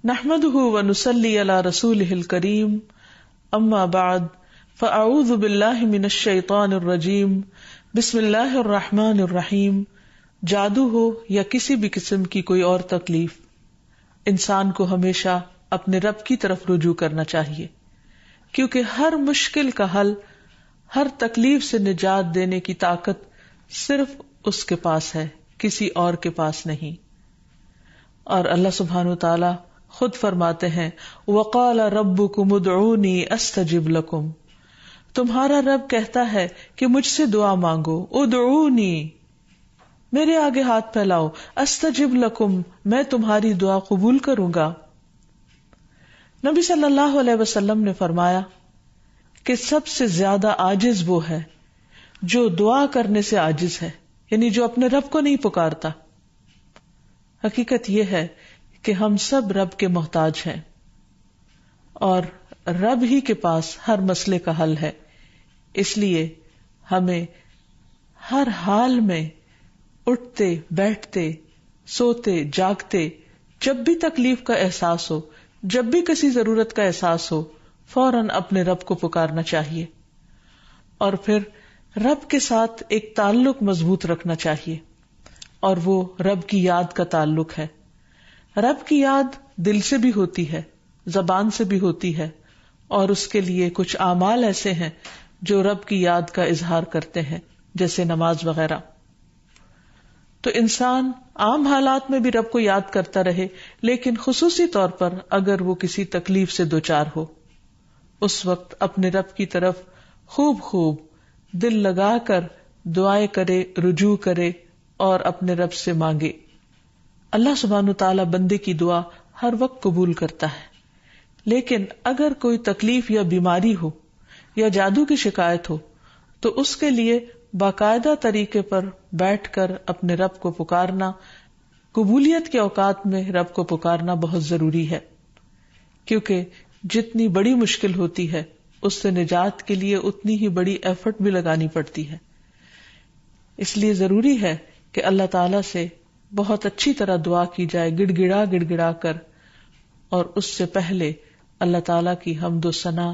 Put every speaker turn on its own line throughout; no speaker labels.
نحمده ونصلي على رسوله الكريم اما بعد فاعوذ بالله من الشیطان الرجیم بسم اللہ الرحمن الرحیم. جادو ہو یا کسی بھی قسم کی کوئی اور تکلیف، انسان کو ہمیشہ اپنے رب کی طرف رجوع کرنا چاہیے، کیونکہ ہر مشکل کا حل، ہر تکلیف سے نجات دینے کی طاقت صرف اس کے پاس ہے، کسی اور کے پاس نہیں. اور اللہ سبحانہ وتعالی خود فرماتے ہیں وَقَالَ رَبُّكُمُ ادْعُونِي أَسْتَجِبْ لَكُمْ، تمہارا رب کہتا ہے کہ مجھ سے دعا مانگو، ادعونی، میرے آگے ہاتھ پھیلاؤ، استجب لکم، میں تمہاری دعا قبول کروں گا. نبی صلی اللہ علیہ وسلم نے فرمایا کہ سب سے زیادہ عاجز وہ ہے جو دعا کرنے سے عاجز ہے، یعنی جو اپنے رب کو نہیں پکارتا. حقیقت یہ ہے کہ ہم سب رب کے محتاج ہیں اور رب ہی کے پاس ہر مسئلے کا حل ہے. اس لیے ہمیں ہر حال میں اٹھتے بیٹھتے سوتے جاگتے جب بھی تکلیف کا احساس ہو، جب بھی کسی ضرورت کا احساس ہو، فوراً اپنے رب کو پکارنا چاہیے اور پھر رب کے ساتھ ایک تعلق مضبوط رکھنا چاہیے، اور وہ رب کی یاد کا تعلق ہے. رب کی یاد دل سے بھی ہوتی ہے، زبان سے بھی ہوتی ہے، اور اس کے لیے کچھ اعمال ایسے ہیں جو رب کی یاد کا اظہار کرتے ہیں، جیسے نماز وغیرہ. تو انسان عام حالات میں بھی رب کو یاد کرتا رہے، لیکن خصوصی طور پر اگر وہ کسی تکلیف سے دوچار ہو، اس وقت اپنے رب کی طرف خوب دل لگا کر دعائیں کرے، رجوع کرے اور اپنے رب سے مانگے. اللہ سبحانہ تعالیٰ بندے کی دعا ہر وقت قبول کرتا ہے، لیکن اگر کوئی تکلیف یا بیماری ہو یا جادو کی شکایت ہو تو اس کے لیے باقاعدہ طریقے پر بیٹھ کر اپنے رب کو پکارنا، قبولیت کے اوقات میں رب کو پکارنا بہت ضروری ہے، کیونکہ جتنی بڑی مشکل ہوتی ہے اس سے نجات کے لیے اتنی ہی بڑی ایفرٹ بھی لگانی پڑتی ہے. اس لیے ضروری ہے کہ اللہ تعالی سے بہت اچھی طرح دعا کی جائے، گڑ گڑا کر، اور اس سے پہلے اللہ تعالیٰ کی حمد و ثنا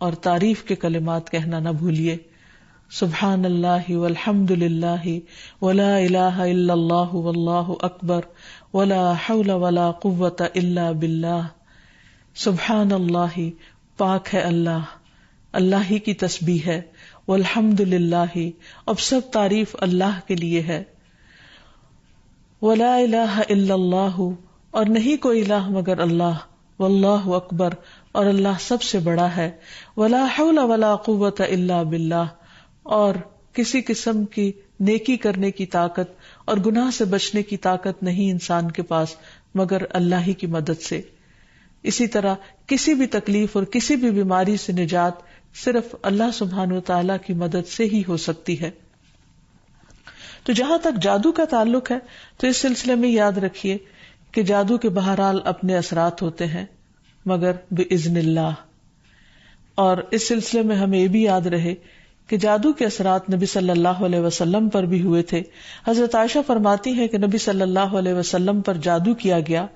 اور تعریف کے کلمات کہنا نہ بھولیے. سبحان اللہ والحمد للہ ولا الہ الا اللہ واللہ اکبر ولا حول ولا قوۃ الا باللہ. سبحان اللہ، پاک ہے اللہ، اللہ ہی کی تسبیح ہے، والحمد للہ، اب سب تعریف اللہ کے لیے ہے، ولا الہ الا اللہ، اور نہیں کوئی الہ مگر اللہ، واللہ اکبر، اور اللہ سب سے بڑا ہے، ولا حول ولا قوۃ الا باللہ، اور کسی قسم کی نیکی کرنے کی طاقت اور گناہ سے بچنے کی طاقت نہیں انسان کے پاس مگر اللہ ہی کی مدد سے. اسی طرح کسی بھی تکلیف اور کسی بھی بیماری سے نجات صرف اللہ سبحانہ وتعالی کی مدد سے ہی ہو سکتی ہے. تو جہاں تک جادو کا تعلق ہے تو اس سلسلے میں یاد رکھیے کہ جادو کے بہرحال اپنے اثرات ہوتے ہیں مگر بإذن اللہ. اور اس سلسلے میں ہمیں یہ بھی یاد رہے کہ جادو کے اثرات نبی صلی اللہ علیہ وسلم پر بھی ہوئے تھے. حضرت عائشہ فرماتی ہے کہ نبی صلی اللہ علیہ وسلم پر جادو کیا گیا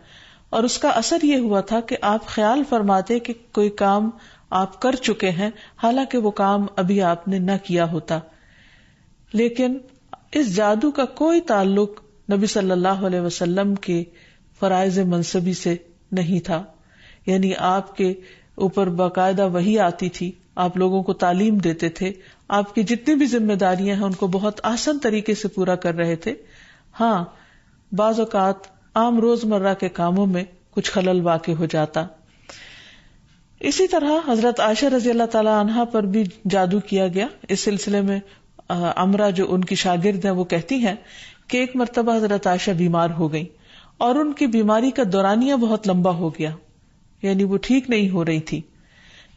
اور اس کا اثر یہ ہوا تھا کہ آپ خیال فرماتے کہ کوئی کام آپ کر چکے ہیں، حالانکہ وہ کام ابھی آپ نے نہ کیا ہوتا. لیکن اس جادو کا کوئی تعلق نبی صلی اللہ علیہ وسلم کے فرائض منصبی سے نہیں تھا، یعنی آپ کے اوپر باقاعدہ وحی آتی تھی، آپ لوگوں کو تعلیم دیتے تھے، آپ کی جتنی بھی ذمہ داریاں ہیں ان کو بہت آسان طریقے سے پورا کر رہے تھے. ہاں، بعض اوقات عام روزمرہ کے کاموں میں کچھ خلل واقع ہو جاتا. اسی طرح حضرت عائشہ رضی اللہ تعالی عنہا پر بھی جادو کیا گیا. اس سلسلے میں عمرہ جو ان کی شاگرد ہیں وہ کہتی ہیں کہ ایک مرتبہ حضرت عائشہ بیمار ہو گئی اور ان کی بیماری کا دورانیہ بہت لمبا ہو گیا، یعنی وہ ٹھیک نہیں ہو رہی تھی.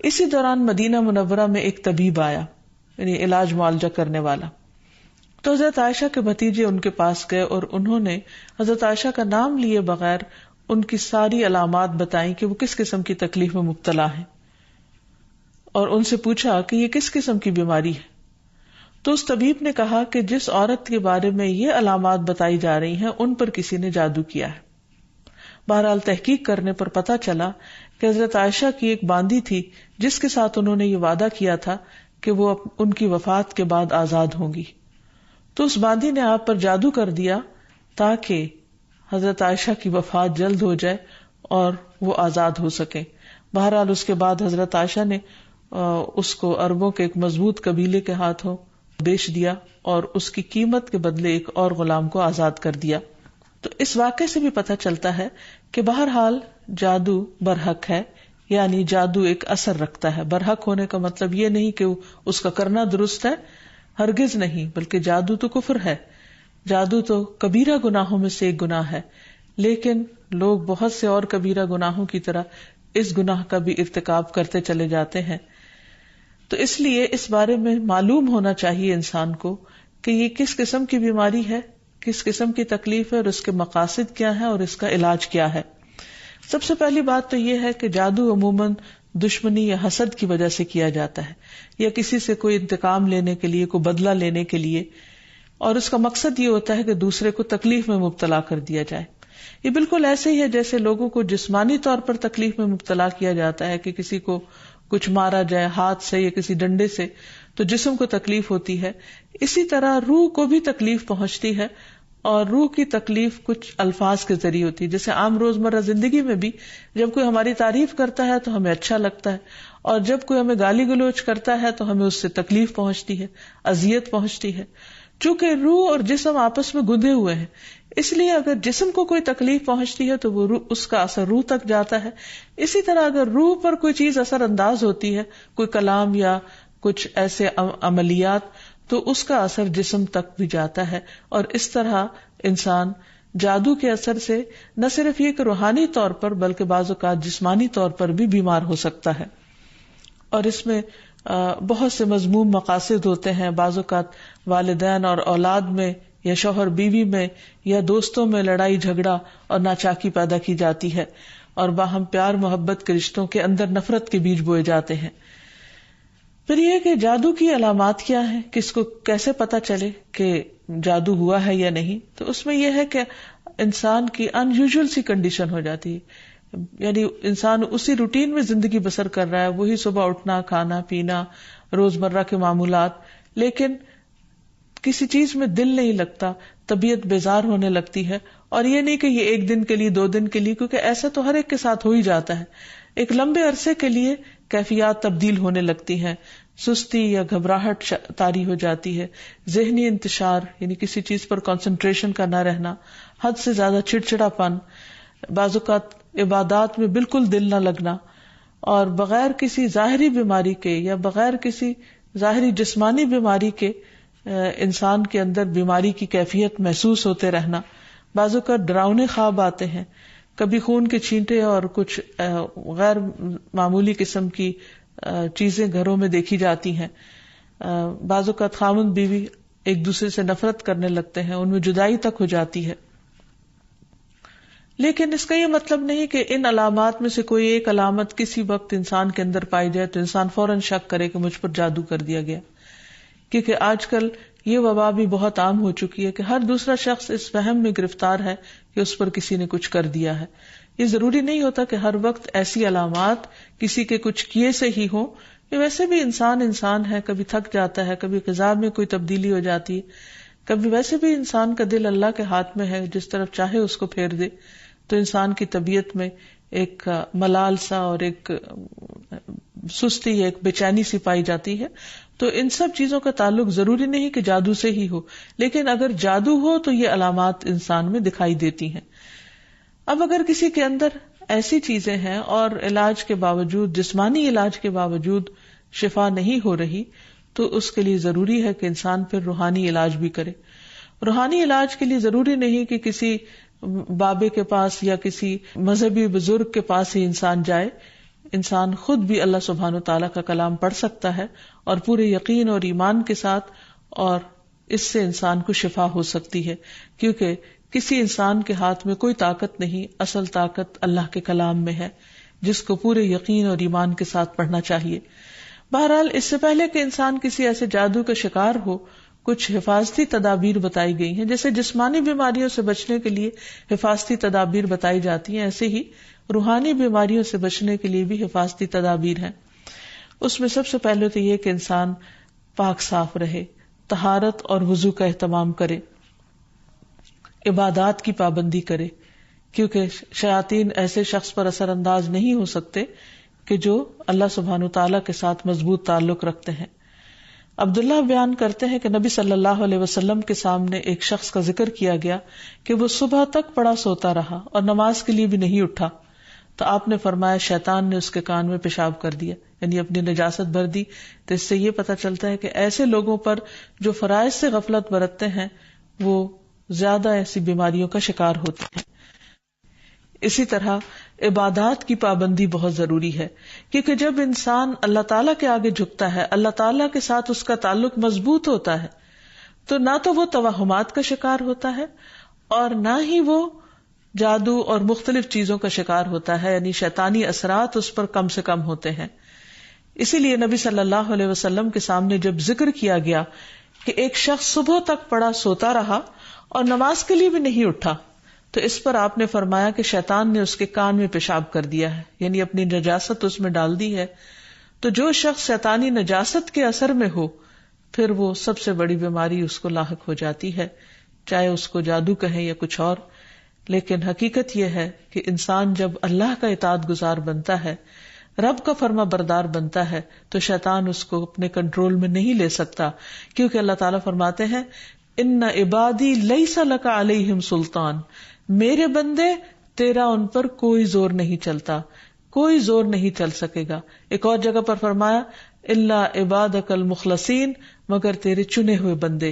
اسی دوران مدینہ منورہ میں ایک طبیب آیا، یعنی علاج معالجہ کرنے والا. تو حضرت عائشہ کے بھتیجے ان کے پاس گئے اور انہوں نے حضرت عائشہ کا نام لیے بغیر ان کی ساری علامات بتائیں کہ وہ کس قسم کی تکلیف میں مبتلا ہیں، اور ان سے پوچھا کہ یہ کس قسم کی بیماری ہے. تو اس طبیب نے کہا کہ جس عورت کے بارے میں یہ علامات بتائی جا رہی ہیں ان پر کسی نے جادو کیا ہے. بہرحال تحقیق کرنے پر پتہ چلا کہ حضرت عائشہ کی ایک باندی تھی جس کے ساتھ انہوں نے یہ وعدہ کیا تھا کہ وہ ان کی وفات کے بعد آزاد ہوں گی. تو اس باندی نے آپ پر جادو کر دیا تاکہ حضرت عائشہ کی وفات جلد ہو جائے اور وہ آزاد ہو سکیں. بہرحال اس کے بعد حضرت عائشہ نے اس کو عربوں کے ایک مضبوط قبیلے کے ہاتھوں بیچ دیا اور اس کی قیمت کے بدلے ایک اور غلام کو آزاد کر دیا. تو اس واقعے سے بھی پتہ چلتا ہے کہ بہرحال جادو برحق ہے، یعنی جادو ایک اثر رکھتا ہے. برحق ہونے کا مطلب یہ نہیں کہ اس کا کرنا درست ہے، ہرگز نہیں، بلکہ جادو تو کفر ہے، جادو تو کبیرہ گناہوں میں سے ایک گناہ ہے. لیکن لوگ بہت سے اور کبیرہ گناہوں کی طرح اس گناہ کا بھی ارتکاب کرتے چلے جاتے ہیں. تو اس لیے اس بارے میں معلوم ہونا چاہیے انسان کو کہ یہ کس قسم کی بیماری ہے، کس قسم کی تکلیف ہے اور اس کے مقاصد کیا ہیں اور اس کا علاج کیا ہے. سب سے پہلی بات تو یہ ہے کہ جادو عموماً دشمنی یا حسد کی وجہ سے کیا جاتا ہے، یا کسی سے کوئی انتقام لینے کے لیے، کوئی بدلہ لینے کے لیے، اور اس کا مقصد یہ ہوتا ہے کہ دوسرے کو تکلیف میں مبتلا کر دیا جائے. یہ بالکل ایسے ہی ہے جیسے لوگوں کو جسمانی طور پر تکلیف میں مبتلا کیا جاتا ہے کہ کسی کو کچھ مارا جائے ہاتھ سے یا کسی ڈنڈے سے تو جسم کو تکلیف ہوتی ہے. اسی طرح روح کو بھی تکلیف پہنچتی ہے، اور روح کی تکلیف کچھ الفاظ کے ذریعے ہوتی ہے. جیسے عام روزمرہ زندگی میں بھی جب کوئی ہماری تعریف کرتا ہے تو ہمیں اچھا لگتا ہے، اور جب کوئی ہمیں گالی گلوچ کرتا ہے تو ہمیں اس سے تکلیف پہنچتی ہے، اذیت پہنچتی ہے. چونکہ روح اور جسم آپس میں گندے ہوئے ہیں، اس لیے اگر جسم کو کوئی تکلیف پہنچتی ہے تو وہ اس کا اثر روح تک جاتا ہے. اسی طرح اگر روح پر کوئی چیز اثر انداز ہوتی ہے، کوئی کلام یا کچھ ایسے عملیات، تو اس کا اثر جسم تک بھی جاتا ہے. اور اس طرح انسان جادو کے اثر سے نہ صرف یہ کہ روحانی طور پر بلکہ بعض اوقات جسمانی طور پر بھی بیمار ہو سکتا ہے. اور اس میں بہت سے مذموم مقاصد ہوتے ہیں. بعض اوقات والدین اور اولاد میں یا شوہر بیوی میں یا دوستوں میں لڑائی جھگڑا اور ناچاکی پیدا کی جاتی ہے، اور باہم پیار محبت کے رشتوں کے اندر نفرت کے بیج بوئے جاتے ہیں. پھر یہ کہ جادو کی علامات کیا ہیں، کس کو کیسے پتا چلے کہ جادو ہوا ہے یا نہیں. تو اس میں یہ ہے کہ انسان کی ان یوزول سی کنڈیشن ہو جاتی ہے، یعنی انسان اسی روٹین میں زندگی بسر کر رہا ہے، وہی صبح اٹھنا، کھانا پینا، روزمرہ کے معمولات، لیکن کسی چیز میں دل نہیں لگتا، طبیعت بیزار ہونے لگتی ہے. اور یہ نہیں کہ یہ ایک دن کے لیے، 2 دن کے لیے، کیونکہ ایسا تو ہر ایک کے ساتھ ہو ہی جاتا ہے. ایک لمبے عرصے کے لیے کیفیات تبدیل ہونے لگتی ہیں، سستی یا گھبراہٹ طاری ہو جاتی ہے، ذہنی انتشار یعنی کسی چیز پر کنسنٹریشن کا نہ رہنا، حد سے زیادہ چڑچڑا پن، بعض اوقات عبادات میں بالکل دل نہ لگنا، اور بغیر کسی ظاہری بیماری کے یا بغیر کسی ظاہری جسمانی بیماری کے انسان کے اندر بیماری کی کیفیت محسوس ہوتے رہنا. بعض اوقات ڈراؤنے خواب آتے ہیں، کبھی خون کے چھینٹے اور کچھ غیر معمولی قسم کی چیزیں گھروں میں دیکھی جاتی ہیں. بعض اوقات خاوند بیوی ایک دوسرے سے نفرت کرنے لگتے ہیں، ان میں جدائی تک ہو جاتی ہے. لیکن اس کا یہ مطلب نہیں کہ ان علامات میں سے کوئی ایک علامت کسی وقت انسان کے اندر پائی جائے تو انسان فوراً شک کرے کہ مجھ پر جادو کر دیا گیا. کیونکہ آج کل یہ وبا بھی بہت عام ہو چکی ہے کہ ہر دوسرا شخص اس وہم میں گرفتار ہے کہ اس پر کسی نے کچھ کر دیا ہے. یہ ضروری نہیں ہوتا کہ ہر وقت ایسی علامات کسی کے کچھ کیے سے ہی ہوں. یہ ویسے بھی انسان ہے، کبھی تھک جاتا ہے، کبھی غذا میں کوئی تبدیلی ہو جاتی ہے، کبھی ویسے بھی انسان کا دل اللہ کے ہاتھ میں ہے، جس طرف چاہے اس کو پھیر دے. تو انسان کی طبیعت میں ایک ملال سا اور ایک سستی، ایک بے چینی سی پائی جاتی ہے. تو ان سب چیزوں کا تعلق ضروری نہیں کہ جادو سے ہی ہو، لیکن اگر جادو ہو تو یہ علامات انسان میں دکھائی دیتی ہیں. اب اگر کسی کے اندر ایسی چیزیں ہیں اور علاج کے باوجود، جسمانی علاج کے باوجود شفا نہیں ہو رہی، تو اس کے لیے ضروری ہے کہ انسان پھر روحانی علاج بھی کرے. روحانی علاج کے لیے ضروری نہیں کہ کسی بابے کے پاس یا کسی مذہبی بزرگ کے پاس ہی انسان جائے. انسان خود بھی اللہ سبحانہ وتعالیٰ کا کلام پڑھ سکتا ہے اور پورے یقین اور ایمان کے ساتھ، اور اس سے انسان کو شفا ہو سکتی ہے. کیونکہ کسی انسان کے ہاتھ میں کوئی طاقت نہیں، اصل طاقت اللہ کے کلام میں ہے، جس کو پورے یقین اور ایمان کے ساتھ پڑھنا چاہیے. بہرحال اس سے پہلے کہ انسان کسی ایسے جادو کا شکار ہو، کچھ حفاظتی تدابیر بتائی گئی ہیں. جیسے جسمانی بیماریوں سے بچنے کے لیے حفاظتی تدابیر بتائی جاتی ہیں، ایسے ہی روحانی بیماریوں سے بچنے کے لیے بھی حفاظتی تدابیر ہیں. اس میں سب سے پہلے تو یہ کہ انسان پاک صاف رہے، طہارت اور وضو کا اہتمام کرے، عبادات کی پابندی کرے، کیونکہ شیاطین ایسے شخص پر اثر انداز نہیں ہو سکتے کہ جو اللہ سبحانہ تعالیٰ کے ساتھ مضبوط تعلق رکھتے ہیں. عبداللہ بیان کرتے ہیں کہ نبی صلی اللہ علیہ وسلم کے سامنے ایک شخص کا ذکر کیا گیا کہ وہ صبح تک پڑا سوتا رہا اور نماز کے لیے بھی نہیں اٹھا، تو آپ نے فرمایا شیطان نے اس کے کان میں پیشاب کر دیا، یعنی اپنی نجاست بھر دی. تو اس سے یہ پتہ چلتا ہے کہ ایسے لوگوں پر جو فرائض سے غفلت برتتے ہیں وہ زیادہ ایسی بیماریوں کا شکار ہوتے ہیں. اسی طرح عبادات کی پابندی بہت ضروری ہے، کیونکہ جب انسان اللہ تعالیٰ کے آگے جھکتا ہے، اللہ تعالیٰ کے ساتھ اس کا تعلق مضبوط ہوتا ہے، تو نہ تو وہ توہمات کا شکار ہوتا ہے اور نہ ہی وہ جادو اور مختلف چیزوں کا شکار ہوتا ہے، یعنی شیطانی اثرات اس پر کم سے کم ہوتے ہیں. اسی لیے نبی صلی اللہ علیہ وسلم کے سامنے جب ذکر کیا گیا کہ ایک شخص صبح تک پڑا سوتا رہا اور نماز کے لیے بھی نہیں اٹھا، تو اس پر آپ نے فرمایا کہ شیطان نے اس کے کان میں پیشاب کر دیا ہے، یعنی اپنی نجاست اس میں ڈال دی ہے. تو جو شخص شیطانی نجاست کے اثر میں ہو پھر وہ سب سے بڑی بیماری اس کو لاحق ہو جاتی ہے، چاہے اس کو جادو کہیں یا کچھ اور. لیکن حقیقت یہ ہے کہ انسان جب اللہ کا اطاعت گزار بنتا ہے، رب کا فرما بردار بنتا ہے، تو شیطان اس کو اپنے کنٹرول میں نہیں لے سکتا، کیونکہ اللہ تعالیٰ فرماتے ہیں ان عبادی لیس لک علیہم سلطان، میرے بندے تیرا ان پر کوئی زور نہیں چلتا، کوئی زور نہیں چل سکے گا. ایک اور جگہ پر فرمایا الا عبادک المخلصین، مگر تیرے چنے ہوئے بندے.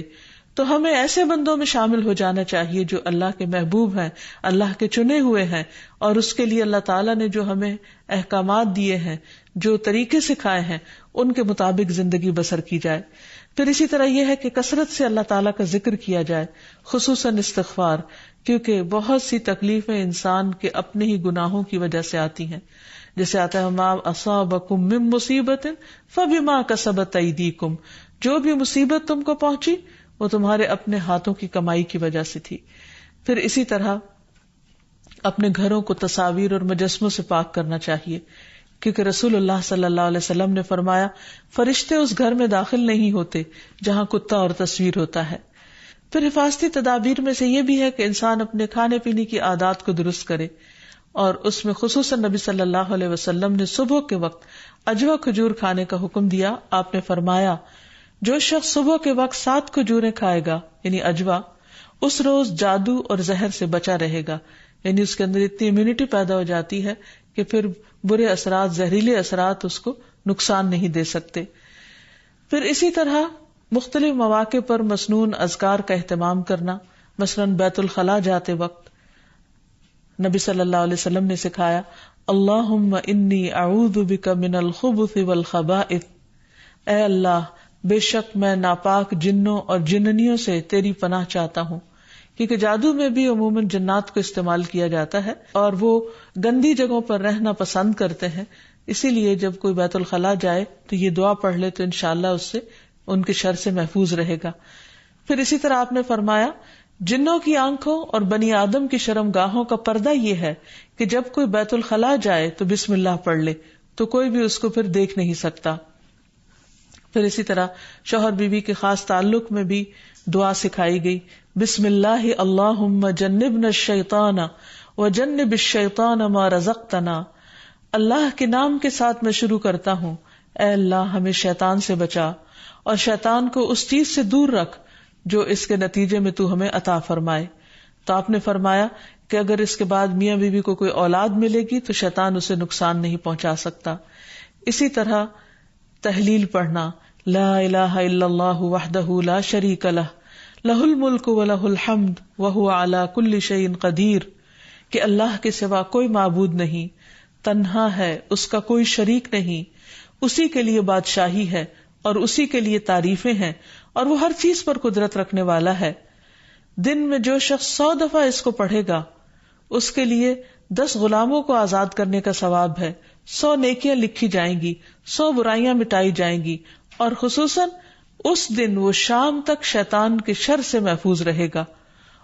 تو ہمیں ایسے بندوں میں شامل ہو جانا چاہیے جو اللہ کے محبوب ہیں، اللہ کے چنے ہوئے ہیں، اور اس کے لیے اللہ تعالیٰ نے جو ہمیں احکامات دیے ہیں، جو طریقے سکھائے ہیں، ان کے مطابق زندگی بسر کی جائے. پھر اسی طرح یہ ہے کہ کثرت سے اللہ تعالیٰ کا ذکر کیا جائے، خصوصاً استغفار، کیونکہ بہت سی تکلیفیں انسان کے اپنے ہی گناہوں کی وجہ سے آتی ہیں. جیسے آتا ہے ما اصابکم من مصیبت فبما کسبت ایدیکم، جو بھی مصیبت تم کو پہنچی وہ تمہارے اپنے ہاتھوں کی کمائی کی وجہ سے تھی. پھر اسی طرح اپنے گھروں کو تصاویر اور مجسموں سے پاک کرنا چاہیے، کیونکہ رسول اللہ صلی اللہ علیہ وسلم نے فرمایا فرشتے اس گھر میں داخل نہیں ہوتے جہاں کتا اور تصویر ہوتا ہے. پھر حفاظتی تدابیر میں سے یہ بھی ہے کہ انسان اپنے کھانے پینے کی عادات کو درست کرے، اور اس میں خصوصاً نبی صلی اللہ علیہ وسلم نے صبح کے وقت اجوا کھجور کھانے کا حکم دیا. آپ نے فرمایا جو شخص صبح کے وقت 7 کھجوریں کھائے گا یعنی اجوا، اس روز جادو اور زہر سے بچا رہے گا، یعنی اس کے اندر اتنی امیونٹی پیدا ہو جاتی ہے کہ پھر برے اثرات، زہریلے اثرات اس کو نقصان نہیں دے سکتے. پھر اسی طرح مختلف مواقع پر مسنون اذکار کا اہتمام کرنا، مثلاً بیت الخلاء جاتے وقت نبی صلی اللہ علیہ وسلم نے سکھایا اللہم انی اعوذ بک من الخبث والخبائث، اے اللہ بے شک میں ناپاک جنوں اور جننیوں سے تیری پناہ چاہتا ہوں، کیونکہ جادو میں بھی عموماً جنات کو استعمال کیا جاتا ہے اور وہ گندی جگہوں پر رہنا پسند کرتے ہیں. اسی لیے جب کوئی بیت الخلاء جائے تو یہ دعا پڑھ لے تو انشاءاللہ اس سے ان کے شر سے محفوظ رہے گا. پھر اسی طرح آپ نے فرمایا جنوں کی آنکھوں اور بنی آدم کی شرم گاہوں کا پردہ یہ ہے کہ جب کوئی بیت الخلاء جائے تو بسم اللہ پڑھ لے، تو کوئی بھی اس کو پھر دیکھ نہیں سکتا. پھر اسی طرح شوہر بیوی کے خاص تعلق میں بھی دعا سکھائی گئی، بسم اللہ اللہم جنبنا الشیطان وجنب الشیطان ما رزقتنا. اللہ کے نام کے ساتھ میں شروع کرتا ہوں، اے اللہ ہمیں شیطان سے بچا اور شیطان کو اس چیز سے دور رکھ جو اس کے نتیجے میں تو ہمیں عطا فرمائے. تو آپ نے فرمایا کہ اگر اس کے بعد میاں بیوی کو کوئی اولاد ملے گی تو شیطان اسے نقصان نہیں پہنچا سکتا. اسی طرح تحلیل پڑھنا، لا الہ الا اللہ وحدہ لا شریک لہ لہ الملک ولہ الحمد وہو علی کل شیء قدیر، کہ اللہ کے سوا کوئی معبود نہیں، تنہا ہے، اس کا کوئی شریک نہیں، اسی کے لیے بادشاہی ہے اور اسی کے لیے تعریفیں ہیں، اور وہ ہر چیز پر قدرت رکھنے والا ہے. دن میں جو شخص 100 دفعہ اس کو پڑھے گا اس کے لیے 10 غلاموں کو آزاد کرنے کا ثواب ہے، 100 نیکیاں لکھی جائیں گی، 100 برائیاں مٹائی جائیں گی، اور خصوصاً اس دن وہ شام تک شیطان کے شر سے محفوظ رہے گا،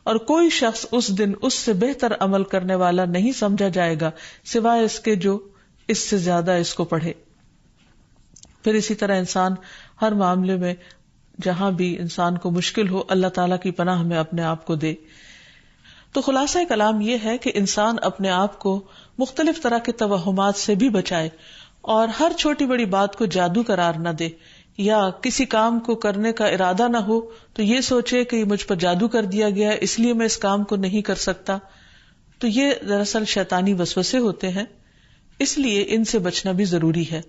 اور کوئی شخص اس دن اس سے بہتر عمل کرنے والا نہیں سمجھا جائے گا سوائے اس کے جو اس سے زیادہ اس کو پڑھے۔ پھر اسی طرح انسان ہر معاملے میں جہاں بھی انسان کو مشکل ہو اللہ تعالیٰ کی پناہ میں اپنے آپ کو دے۔ تو خلاصہ کلام یہ ہے کہ انسان اپنے آپ کو مختلف طرح کے توہمات سے بھی بچائے، اور ہر چھوٹی بڑی بات کو جادو قرار نہ دے، یا کسی کام کو کرنے کا ارادہ نہ ہو تو یہ سوچے کہ یہ مجھ پر جادو کر دیا گیا ہے اس لیے میں اس کام کو نہیں کر سکتا۔ تو یہ دراصل شیطانی وسوسے ہوتے ہیں، اس لیے ان سے بچنا بھی ضروری ہے۔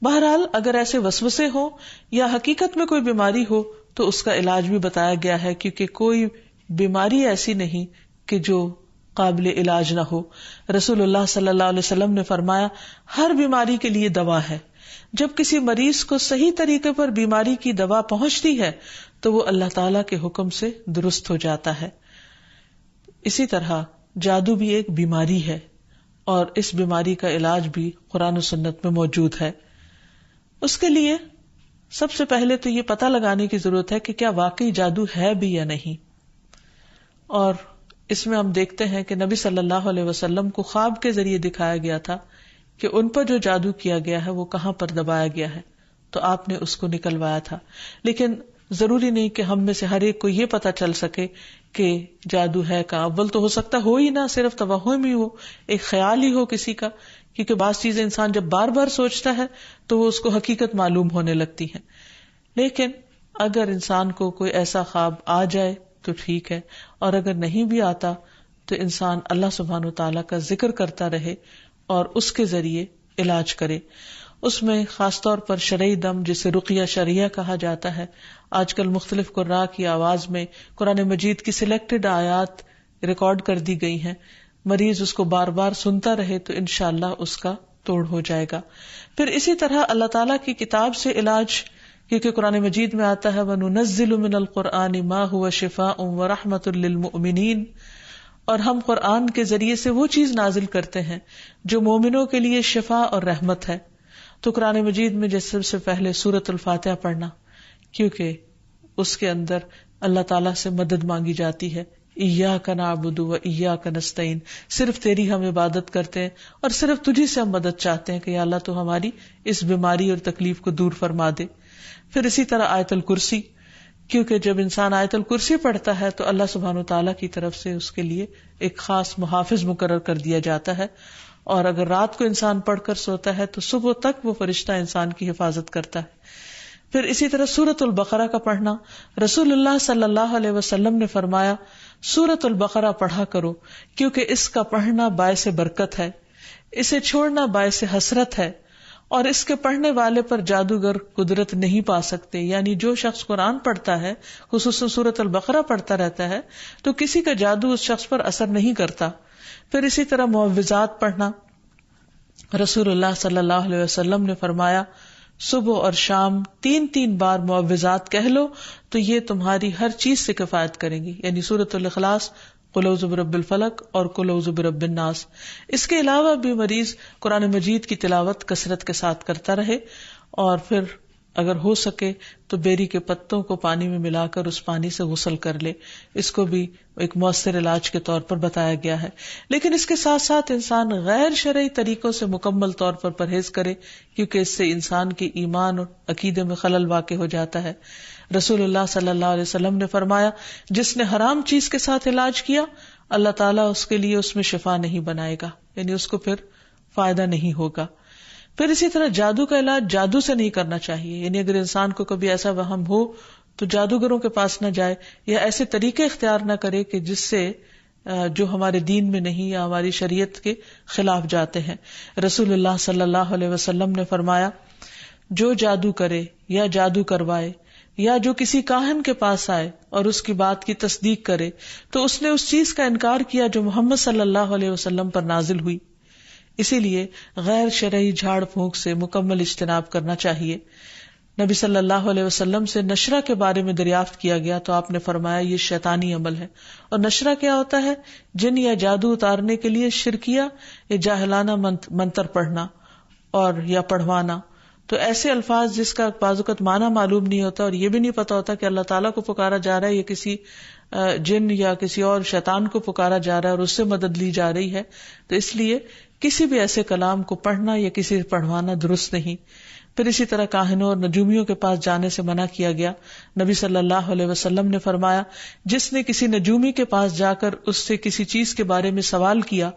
بہرحال اگر ایسے وسوسے ہوں یا حقیقت میں کوئی بیماری ہو تو اس کا علاج بھی بتایا گیا ہے، کیونکہ کوئی بیماری ایسی نہیں کہ جو قابل علاج نہ ہو۔ رسول اللہ صلی اللہ علیہ وسلم نے فرمایا ہر بیماری کے لیے دوا ہے، جب کسی مریض کو صحیح طریقے پر بیماری کی دوا پہنچتی ہے تو وہ اللہ تعالیٰ کے حکم سے درست ہو جاتا ہے۔ اسی طرح جادو بھی ایک بیماری ہے، اور اس بیماری کا علاج بھی قرآن و سنت میں موجود ہے۔ اس کے لیے سب سے پہلے تو یہ پتہ لگانے کی ضرورت ہے کہ کیا واقعی جادو ہے بھی یا نہیں۔ اور اس میں ہم دیکھتے ہیں کہ نبی صلی اللہ علیہ وسلم کو خواب کے ذریعے دکھایا گیا تھا کہ ان پر جو جادو کیا گیا ہے وہ کہاں پر دبایا گیا ہے، تو آپ نے اس کو نکلوایا تھا۔ لیکن ضروری نہیں کہ ہم میں سے ہر ایک کو یہ پتا چل سکے کہ جادو ہے کہاں۔ اول تو ہو سکتا ہو ہی نہ، صرف توہم ہی ہو، ایک خیال ہی ہو کسی کا، کیونکہ بعض چیزیں انسان جب بار بار سوچتا ہے تو وہ اس کو حقیقت معلوم ہونے لگتی ہیں۔ لیکن اگر انسان کو کوئی ایسا خواب آ جائے تو ٹھیک ہے، اور اگر نہیں بھی آتا تو انسان اللہ سبحانہ وتعالیٰ کا ذکر کرتا رہے اور اس کے ذریعے علاج کرے۔ اس میں خاص طور پر شرعی دم جسے رقیہ شرعیہ کہا جاتا ہے، آج کل مختلف قراء کی آواز میں قرآن مجید کی سلیکٹڈ آیات ریکارڈ کر دی گئی ہیں، مریض اس کو بار بار سنتا رہے تو انشاءاللہ اس کا توڑ ہو جائے گا۔ پھر اسی طرح اللہ تعالیٰ کی کتاب سے علاج، کیونکہ قرآن مجید میں آتا ہے وَنُنَزِّلُ مِنَ الْقُرْآنِ مَا هُوَ شِفَاءٌ وَرَحْمَةٌ لِّلْمُؤْمِنِينَ، اور ہم قرآن کے ذریعے سے وہ چیز نازل کرتے ہیں جو مومنوں کے لیے شفا اور رحمت ہے۔ تو قرآن مجید میں جیسے سب سے پہلے سورۃ الفاتحہ پڑھنا، کیونکہ اس کے اندر اللہ تعالیٰ سے مدد مانگی جاتی ہے، ایاک نعبد و ایاک نستعین، صرف تیری ہم عبادت کرتے ہیں اور صرف تجھی سے ہم مدد چاہتے ہیں کہ یا اللہ تو ہماری اس بیماری اور تکلیف کو دور فرما دے۔ پھر اسی طرح آیت الکرسی، کیونکہ جب انسان آیت الکرسی پڑھتا ہے تو اللہ سبحانہ وتعالیٰ کی طرف سے اس کے لیے ایک خاص محافظ مقرر کر دیا جاتا ہے، اور اگر رات کو انسان پڑھ کر سوتا ہے تو صبح تک وہ فرشتہ انسان کی حفاظت کرتا ہے۔ پھر اسی طرح سورۃ البقرہ کا پڑھنا، رسول اللہ صلی اللہ علیہ وسلم نے فرمایا سورۃ البقرہ پڑھا کرو، کیونکہ اس کا پڑھنا باعث برکت ہے، اسے چھوڑنا باعث حسرت ہے، اور اس کے پڑھنے والے پر جادوگر قدرت نہیں پا سکتے۔ یعنی جو شخص قرآن پڑھتا ہے، خصوصاً سورۃ البقرہ پڑھتا رہتا ہے، تو کسی کا جادو اس شخص پر اثر نہیں کرتا۔ پھر اسی طرح معوذات پڑھنا، رسول اللہ صلی اللہ علیہ وسلم نے فرمایا صبح اور شام 3 بار معوذات کہہ لو تو یہ تمہاری ہر چیز سے کفایت کریں گی، یعنی سورۃ الاخلاص، قل اعوذ برب الفلق اور قل اعوذ برب الناس۔ اس کے علاوہ بھی مریض قرآن مجید کی تلاوت کثرت کے ساتھ کرتا رہے، اور پھر اگر ہو سکے تو بیری کے پتوں کو پانی میں ملا کر اس پانی سے غسل کر لے، اس کو بھی ایک مؤثر علاج کے طور پر بتایا گیا ہے۔ لیکن اس کے ساتھ ساتھ انسان غیر شرعی طریقوں سے مکمل طور پر پرہیز کرے، کیونکہ اس سے انسان کے ایمان اور عقیدے میں خلل واقع ہو جاتا ہے۔ رسول اللہ صلی اللہ علیہ وسلم نے فرمایا جس نے حرام چیز کے ساتھ علاج کیا اللہ تعالیٰ اس کے لیے اس میں شفا نہیں بنائے گا، یعنی اس کو پھر فائدہ نہیں ہوگا۔ پھر اسی طرح جادو کا علاج جادو سے نہیں کرنا چاہیے، یعنی اگر انسان کو کبھی ایسا وہم ہو تو جادوگروں کے پاس نہ جائے یا ایسے طریقے اختیار نہ کرے کہ جس سے جو ہمارے دین میں نہیں یا ہماری شریعت کے خلاف جاتے ہیں۔ رسول اللہ صلی اللہ علیہ وسلم نے فرمایا جو جادو کرے یا جادو کروائے یا جو کسی کاہن کے پاس آئے اور اس کی بات کی تصدیق کرے تو اس نے اس چیز کا انکار کیا جو محمد صلی اللہ علیہ وسلم پر نازل ہوئی۔ اسی لیے غیر شرعی جھاڑ پھونک سے مکمل اجتناب کرنا چاہیے۔ نبی صلی اللہ علیہ وسلم سے نشرہ کے بارے میں دریافت کیا گیا تو آپ نے فرمایا یہ شیطانی عمل ہے۔ اور نشرہ کیا ہوتا ہے؟ جن یا جادو اتارنے کے لیے شرکیہ یا جاہلانہ منتر پڑھنا اور یا پڑھوانا۔ تو ایسے الفاظ جس کا بعض اوقات معنی معلوم نہیں ہوتا اور یہ بھی نہیں پتا ہوتا کہ اللہ تعالیٰ کو پکارا جا رہا ہے یا کسی جن یا کسی اور شیطان کو پکارا جا رہا ہے اور اس سے مدد لی جا رہی ہے، تو اس لیے کسی بھی ایسے کلام کو پڑھنا یا کسی پڑھوانا درست نہیں. پھر اسی طرح کاہنوں اور نجومیوں کے پاس جانے سے منع کیا گیا. نبی صلی اللہ علیہ وسلم نے فرمایا، جس نے کسی نجومی کے پاس جا کر اس سے کسی چیز کے بارے میں سوال کیا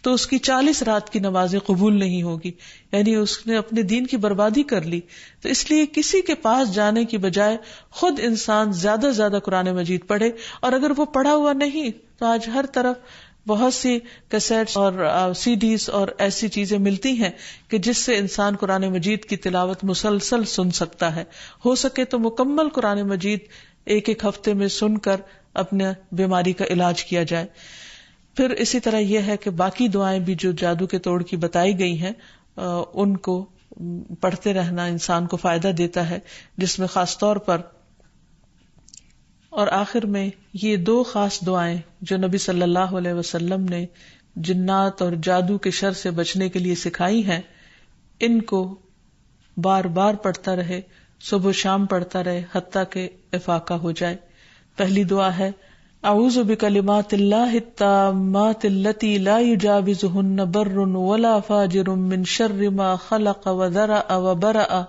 تو اس کی 40 رات کی نمازیں قبول نہیں ہوگی، یعنی اس نے اپنے دین کی بربادی کر لی. تو اس لیے کسی کے پاس جانے کی بجائے خود انسان زیادہ سے زیادہ قرآن مجید پڑھے، اور اگر وہ پڑھا ہوا نہیں تو آج ہر طرف بہت سی کیسٹس اور سی ڈیز اور ایسی چیزیں ملتی ہیں کہ جس سے انسان قرآن مجید کی تلاوت مسلسل سن سکتا ہے. ہو سکے تو مکمل قرآن مجید ایک ایک ہفتے میں سن کر اپنے بیماری کا علاج کیا جائے. پھر اسی طرح یہ ہے کہ باقی دعائیں بھی جو جادو کے توڑ کی بتائی گئی ہیں ان کو پڑھتے رہنا انسان کو فائدہ دیتا ہے، جس میں خاص طور پر اور آخر میں یہ 2 خاص دعائیں جو نبی صلی اللہ علیہ وسلم نے جنات اور جادو کے شر سے بچنے کے لیے سکھائی ہیں، ان کو بار بار پڑھتا رہے، صبح و شام پڑھتا رہے حتیٰ کہ افاقہ ہو جائے. پہلی دعا ہے اعوذ بکلمات اللہ التامات التی لا یجاوزہن بر ولا فاجر من شر ما خلق وذرأ وبرأ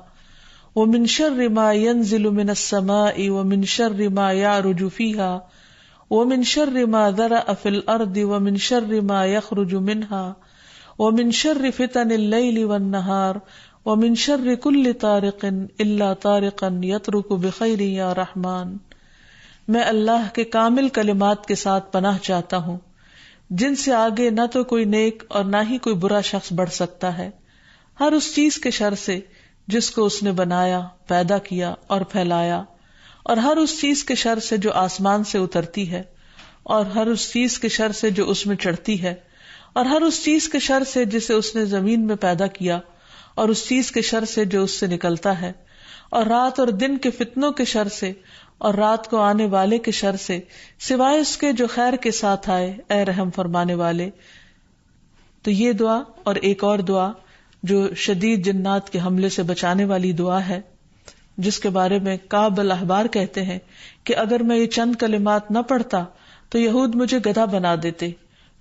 ومن شر ما ينزل من السماء ومن شر ما يعرج فيها ومن شر ما ذرأ في الأرض ومن شر ما يخرج منها ومن شر فتن الليل والنهار ومن شر كل طارق إلا طارقا يطرق بخير يا رحمن. میں اللہ کے کامل کلمات کے ساتھ پناہ چاہتا ہوں جن سے آگے نہ تو کوئی نیک اور نہ ہی کوئی برا شخص بڑھ سکتا ہے، ہر اس چیز کے شر سے جس کو اس نے بنایا، پیدا کیا اور پھیلایا، اور ہر اس چیز کے شر سے جو آسمان سے اترتی ہے، اور ہر اس چیز کے شر سے جو اس میں چڑھتی ہے، اور ہر اس چیز کے شر سے جسے اس نے زمین میں پیدا کیا، اور اس چیز کے شر سے جو اس سے نکلتا ہے، اور رات اور دن کے فتنوں کے شر سے اور رات کو آنے والے کے شر سے، سوائے اس کے جو خیر کے ساتھ آئے، اے رحم فرمانے والے. تو یہ دعا اور ایک اور دعا جو شدید جنات کے حملے سے بچانے والی دعا ہے، جس کے بارے میں کعب الاحبار کہتے ہیں کہ اگر میں یہ چند کلمات نہ پڑھتا تو یہود مجھے گدھا بنا دیتے.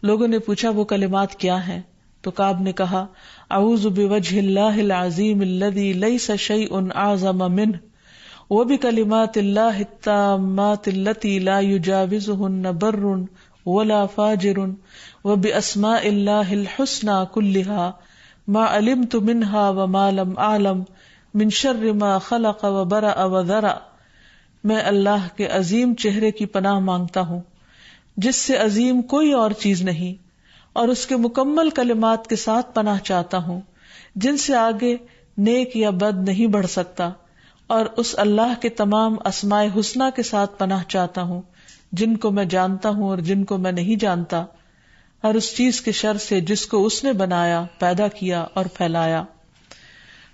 لوگوں نے پوچھا وہ کلمات کیا ہیں؟ تو کعب نے کہا اعوذ بوجہ اللہ العظیم الذی لیس شیء اعظم منہ وبکلمات اللہ التامات التی لا یجاوزہن بر ولا فاجر وباسماء اللہ الحسنى كلها ما علمت منها وما لم اعلم من شر ما خلق وبرأ وذرأ. میں اللہ کے عظیم چہرے کی پناہ مانگتا ہوں جس سے عظیم کوئی اور چیز نہیں، اور اس کے مکمل کلمات کے ساتھ پناہ چاہتا ہوں جن سے آگے نیک یا بد نہیں بڑھ سکتا، اور اس اللہ کے تمام اسماء حسنہ کے ساتھ پناہ چاہتا ہوں جن کو میں جانتا ہوں اور جن کو میں نہیں جانتا، ہر اس چیز کے شر سے جس کو اس نے بنایا، پیدا کیا اور پھیلایا.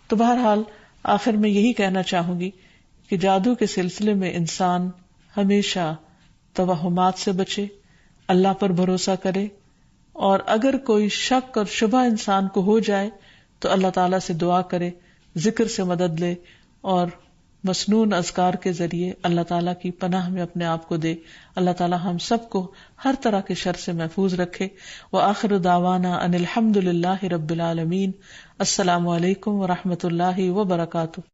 تو بہرحال آخر میں یہی کہنا چاہوں گی کہ جادو کے سلسلے میں انسان ہمیشہ توہمات سے بچے، اللہ پر بھروسہ کرے، اور اگر کوئی شک اور شبہ انسان کو ہو جائے تو اللہ تعالیٰ سے دعا کرے، ذکر سے مدد لے، اور مسنون اذکار کے ذریعے اللہ تعالیٰ کی پناہ میں اپنے آپ کو دے. اللہ تعالیٰ ہم سب کو ہر طرح کے شر سے محفوظ رکھے. وآخر دعوانا ان الحمد للہ رب العالمین. السلام علیکم ورحمۃ اللہ وبرکاتہ.